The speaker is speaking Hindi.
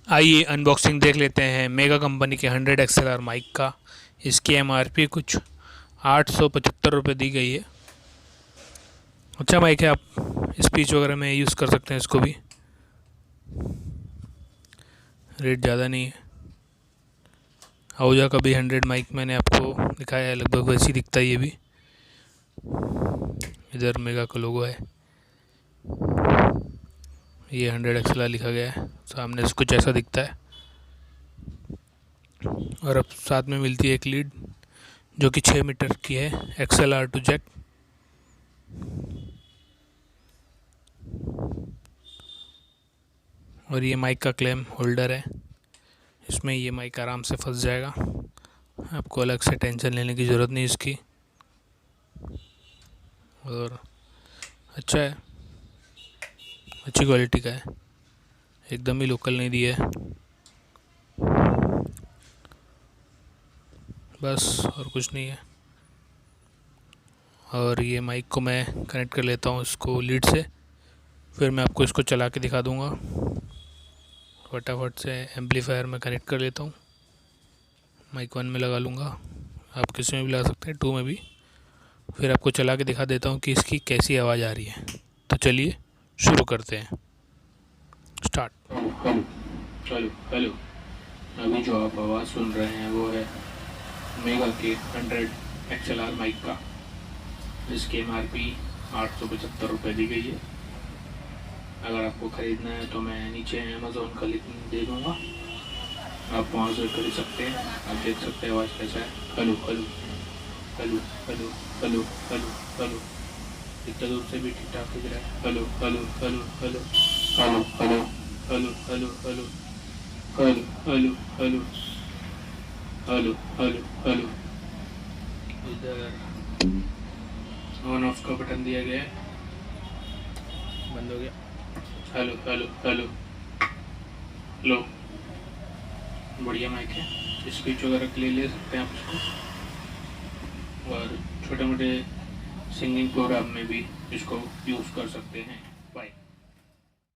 आइए अनबॉक्सिंग देख लेते हैं मेगा कंपनी के 100 XLR माइक का। इसकी MRP कुछ 875 रुपये दी गई है। अच्छा माइक है, आप स्पीच वगैरह में यूज़ कर सकते हैं इसको भी। रेट ज़्यादा नहीं है। आहुजा का भी 100 माइक मैंने आपको दिखाया है, लगभग वैसे ही दिखता है ये भी। इधर मेगा का लोगो है, ये 100 XLR लिखा गया है, सामने से कुछ ऐसा दिखता है। और अब साथ में मिलती है एक लीड जो कि 6 मीटर की है, XLR टू जैक। और ये माइक का क्लेम होल्डर है, इसमें ये माइक आराम से फंस जाएगा, आपको अलग से टेंशन लेने की ज़रूरत नहीं इसकी। और अच्छा है, अच्छी क्वालिटी का है, एकदम ही लोकल नहीं दिया है बस, और कुछ नहीं है। और ये माइक को मैं कनेक्ट कर लेता हूँ इसको लीड से, फिर मैं आपको इसको चला के दिखा दूँगा। फटाफट से एम्पलीफायर में कनेक्ट कर लेता हूँ, माइक 1 में लगा लूँगा, आप किसी में भी लगा सकते हैं, 2 में भी। फिर आपको चला के दिखा देता हूँ कि इसकी कैसी आवाज़ आ रही है। तो चलिए शुरू करते हैं, स्टार्ट। हेलो हेलो, अभी जो आप आवाज़ सुन रहे हैं वो है मेगा के 100 XLR माइक का, जिसकी MRP 875 रुपये दी गई है। अगर आपको ख़रीदना है तो मैं नीचे अमेज़ोन का लिंक दे दूँगा, आप वहाँ से खरीद सकते हैं। आप देख सकते हैं आवाज़ कैसा है। Hello hello hello hello hello hello hello, इतना दूर से भी ठीक ठाक दिख रहा है। Hello hello hello hello hello hello hello hello hello hello hello hello hello hello. इधर ऑन ऑफ का बटन दिया गया है, बंद हो गया। हेलो हेलो हेलो हेलो, बढ़िया माइक है, स्पीच वगैरह के लिए ले सकते हैं आप इसको, और छोटे मोटे सिंगिंग प्रोग्राम में भी इसको यूज़ कर सकते हैं।